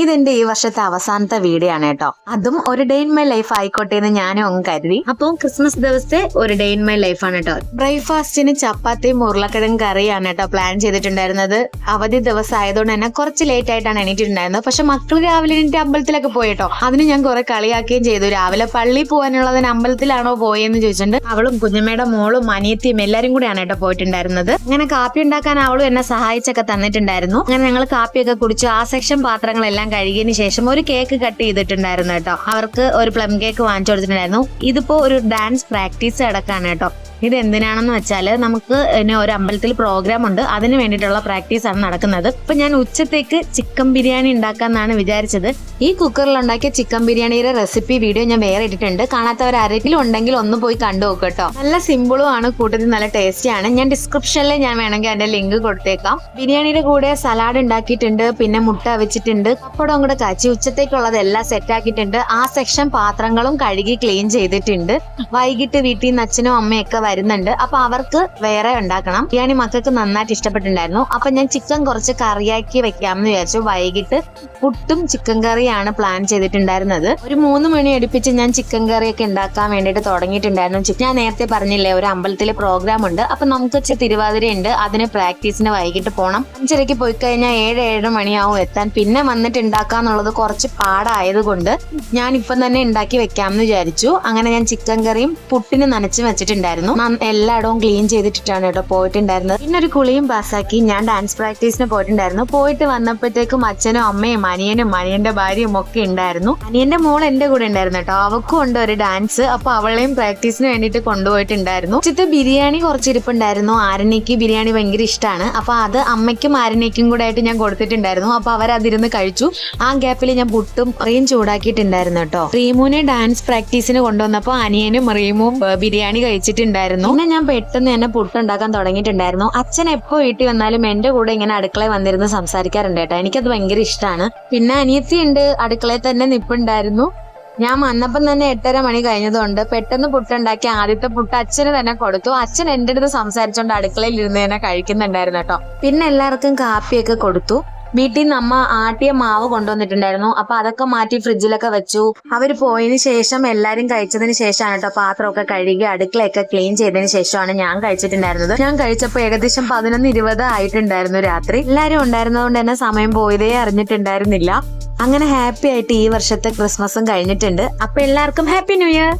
ഇതെന്റെ ഈ വർഷത്തെ അവസാനത്തെ വീഡിയോ ആണ് കേട്ടോ. അതും ഒരു ഡേ ഇൻ മൈ ലൈഫ് ആയിക്കോട്ടെ എന്ന് ഞാനും അങ്ങ് കരുതി. അപ്പോൾ ക്രിസ്മസ് ദിവസത്തെ ഒരു ഡേ ഇൻ മൈ ലൈഫ് ആണ് കേട്ടോ. ബ്രേക്ക്ഫാസ്റ്റിന് ചപ്പാത്തിയും ഉരുളക്കിഴങ്ങ് കറിയാണ് കേട്ടോ പ്ലാൻ ചെയ്തിട്ടുണ്ടായിരുന്നത്. അവധി ദിവസം ആയതുകൊണ്ട് തന്നെ കുറച്ച് ലേറ്റ് ആയിട്ടാണ് എണീറ്റിട്ടുണ്ടായിരുന്നത്. പക്ഷെ മക്കൾ രാവിലെ എണീറ്റ് അമ്പലത്തിലൊക്കെ പോയി കേട്ടോ. അതിന് ഞാൻ കുറെ കളിയാക്കുകയും ചെയ്തു. രാവിലെ പള്ളി പോകാനുള്ളതിന് അമ്പലത്തിലാണോ പോയെന്ന് ചോദിച്ചിട്ടുണ്ട്. അവളും കുഞ്ഞമ്മയുടെ മോളും അനിയത്തിയും എല്ലാരും കൂടെയാണ് കേട്ടോ പോയിട്ടുണ്ടായിരുന്നത്. അങ്ങനെ കാപ്പി ഉണ്ടാക്കാൻ അവളും എന്നെ സഹായിച്ചൊക്കെ തന്നിട്ടുണ്ടായിരുന്നു. അങ്ങനെ ഞങ്ങൾ കാപ്പിയൊക്കെ കുടിച്ചു. ആ സെക്ഷൻ പാത്രങ്ങളെല്ലാം കഴുകിയതിന് ശേഷം ഒരു കേക്ക് കട്ട് ചെയ്തിട്ടുണ്ടായിരുന്നു കേട്ടോ. അവർക്ക് ഒരു പ്ലം കേക്ക് വാങ്ങിച്ചു കൊടുത്തിട്ടുണ്ടായിരുന്നു. ഇതിപ്പോ ഒരു ഡാൻസ് പ്രാക്ടീസ് അടക്കാണ് കേട്ടോ. ഇത് എന്തിനാണെന്ന് വെച്ചാൽ നമുക്ക് ഒരു അമ്പലത്തിൽ പ്രോഗ്രാം ഉണ്ട്, അതിന് വേണ്ടിയിട്ടുള്ള പ്രാക്ടീസ് ആണ് നടക്കുന്നത്. ഇപ്പൊ ഞാൻ ഉച്ചത്തേക്ക് ചിക്കൻ ബിരിയാണി ഉണ്ടാക്കാന്നാണ് വിചാരിച്ചത്. ഈ കുക്കറിൽ ഉണ്ടാക്കിയ ചിക്കൻ ബിരിയാണിയുടെ റെസിപ്പി വീഡിയോ ഞാൻ വേറെ ഇട്ടിട്ടുണ്ട്. കാണാത്തവർ ആരെങ്കിലും ഉണ്ടെങ്കിൽ ഒന്ന് പോയി കണ്ടു നോക്കുക കേട്ടോ. നല്ല സിമ്പിളും ആണ്, കൂട്ടത്തിൽ നല്ല ടേസ്റ്റിയാണ്. ഞാൻ ഡിസ്ക്രിപ്ഷനിൽ ഞാൻ വേണമെങ്കിൽ അതിന്റെ ലിങ്ക് കൊടുത്തേക്കാം. ബിരിയാണിയുടെ കൂടെ സലാഡ് ഉണ്ടാക്കിയിട്ടുണ്ട്, പിന്നെ മുട്ട വെച്ചിട്ടുണ്ട്, പപ്പടവും കൂടെ കാച്ചി ഉച്ചത്തേക്കുള്ളത് എല്ലാം സെറ്റ് ആക്കിയിട്ടുണ്ട്. ആ സെക്ഷൻ പാത്രങ്ങളും കഴുകി ക്ലീൻ ചെയ്തിട്ടുണ്ട്. വൈകിട്ട് വീട്ടിൽ നിന്ന് അച്ഛനും അമ്മയൊക്കെ വരുന്നുണ്ട്. അപ്പൊ അവർക്ക് വേറെ ഉണ്ടാക്കണം. ബിരിയാണി മക്കൾക്ക് നന്നായിട്ട് ഇഷ്ടപ്പെട്ടിട്ടുണ്ടായിരുന്നു. അപ്പൊ ഞാൻ ചിക്കൻ കുറച്ച് കറിയാക്കി വെക്കാമെന്ന് വിചാരിച്ചു. വൈകിട്ട് പുട്ടും ചിക്കൻ കറിയാണ് പ്ലാൻ ചെയ്തിട്ടുണ്ടായിരുന്നത്. ഒരു 3 മണി അടുപ്പിച്ച് ഞാൻ ചിക്കൻ കറിയൊക്കെ ഉണ്ടാക്കാൻ വേണ്ടിയിട്ട് തുടങ്ങിയിട്ടുണ്ടായിരുന്നു. ഞാൻ നേരത്തെ പറഞ്ഞില്ലേ ഒരു അമ്പലത്തിലെ പ്രോഗ്രാം ഉണ്ട്. അപ്പൊ നമുക്ക് തിരുവാതിര ഉണ്ട്, അതിന് പ്രാക്ടീസിന് വൈകിട്ട് പോകണം. 5:30 പോയി കഴിഞ്ഞാൽ 7 മണിയാവും എത്താൻ. പിന്നെ വന്നിട്ട് ഉണ്ടാക്കാന്നുള്ളത് കുറച്ച് പാടായതുകൊണ്ട് ഞാൻ ഇപ്പം തന്നെ ഉണ്ടാക്കി വെക്കാമെന്ന് വിചാരിച്ചു. അങ്ങനെ ഞാൻ ചിക്കൻ കറിയും പുട്ടിന് നനച്ച് വെച്ചിട്ടുണ്ടായിരുന്നു. എല്ലായിടവും ക്ലീൻ ചെയ്തിട്ടാണ് കേട്ടോ പോയിട്ടുണ്ടായിരുന്നത്. പിന്നെ ഒരു കുളിയും പാസ്സാക്കി ഞാൻ ഡാൻസ് പ്രാക്ടീസിന് പോയിട്ടുണ്ടായിരുന്നു. പോയിട്ട് വന്നപ്പോഴത്തേക്കും അച്ഛനും അമ്മയും അനിയനും അനിയന്റെ ഭാര്യയും ഒക്കെ ഉണ്ടായിരുന്നു. അനിയന്റെ മോൾ എന്റെ കൂടെ ഉണ്ടായിരുന്നു കേട്ടോ. അവക്കും ഉണ്ട് ഒരു ഡാൻസ്. അപ്പൊ അവളെയും പ്രാക്ടീസിന് വേണ്ടിയിട്ട് കൊണ്ടുപോയിട്ടുണ്ടായിരുന്നു. ഉച്ചത്തെ ബിരിയാണി കുറച്ച് ഇരിപ്പുണ്ടായിരുന്നു. ആരണിക്ക് ബിരിയാണി ഭയങ്കര ഇഷ്ടമാണ്. അപ്പൊ അത് അമ്മയ്ക്കും ആരണിക്കും കൂടെ ആയിട്ട് ഞാൻ കൊടുത്തിട്ടുണ്ടായിരുന്നു. അപ്പൊ അവരതിരുന്ന് കഴിച്ചു. ആ ഗ്യാപ്പിൽ ഞാൻ പുട്ടും റീം ചൂടാക്കിയിട്ടുണ്ടായിരുന്നു കേട്ടോ. റീമുവിനെ ഡാൻസ് പ്രാക്ടീസിന് കൊണ്ടുവന്നപ്പോ അനിയനും റീമും ബിരിയാണി കഴിച്ചിട്ടുണ്ടായിരുന്നു. പിന്നെ ഞാൻ പെട്ടെന്ന് തന്നെ പുട്ടുണ്ടാക്കാൻ തുടങ്ങിയിട്ടുണ്ടായിരുന്നു. അച്ഛൻ എപ്പോ വീട്ടിൽ വന്നാലും എന്റെ കൂടെ ഇങ്ങനെ അടുക്കളയിൽ വന്നിരുന്ന് സംസാരിക്കാറുണ്ട് കേട്ടോ. എനിക്കത് ഭയങ്കര ഇഷ്ടമാണ്. പിന്നെ അനിയത്തി ഉണ്ട്, അടുക്കളയിൽ തന്നെ നിപ്പുണ്ടായിരുന്നു. ഞാൻ വന്നപ്പം തന്നെ 8:30 മണി കഴിഞ്ഞതുകൊണ്ട് പെട്ടെന്ന് പുട്ടുണ്ടാക്കി ആദ്യത്തെ പുട്ട് അച്ഛന് തന്നെ കൊടുത്തു. അച്ഛൻ എന്റെ അടുത്ത് സംസാരിച്ചോണ്ട് അടുക്കളയിൽ ഇരുന്ന് തന്നെ കഴിക്കുന്നുണ്ടായിരുന്നു കേട്ടോ. പിന്നെ എല്ലാവർക്കും കാപ്പിയൊക്കെ കൊടുത്തു. വീട്ടിൽ നിന്ന് അമ്മ ആട്ടിയ മാവ് കൊണ്ടുവന്നിട്ടുണ്ടായിരുന്നു. അപ്പൊ അതൊക്കെ മാറ്റി ഫ്രിഡ്ജിലൊക്കെ വെച്ചു. അവര് പോയതിനു ശേഷം എല്ലാരും കഴിച്ചതിന് ശേഷമാണ് കേട്ടോ പാത്രമൊക്കെ കഴുകി അടുക്കളയൊക്കെ ക്ലീൻ ചെയ്തതിന് ശേഷമാണ് ഞാൻ കഴിച്ചിട്ടുണ്ടായിരുന്നത്. ഞാൻ കഴിച്ചപ്പോ ഏകദേശം 11:20 ആയിട്ടുണ്ടായിരുന്നു രാത്രി. എല്ലാരും ഉണ്ടായിരുന്നതുകൊണ്ട് തന്നെ സമയം പോയതേ അറിഞ്ഞിട്ടുണ്ടായിരുന്നില്ല. അങ്ങനെ ഹാപ്പി ആയിട്ട് ഈ വർഷത്തെ ക്രിസ്മസും കഴിഞ്ഞിട്ടുണ്ട്. അപ്പൊ എല്ലാവർക്കും ഹാപ്പി ന്യൂ ഇയർ.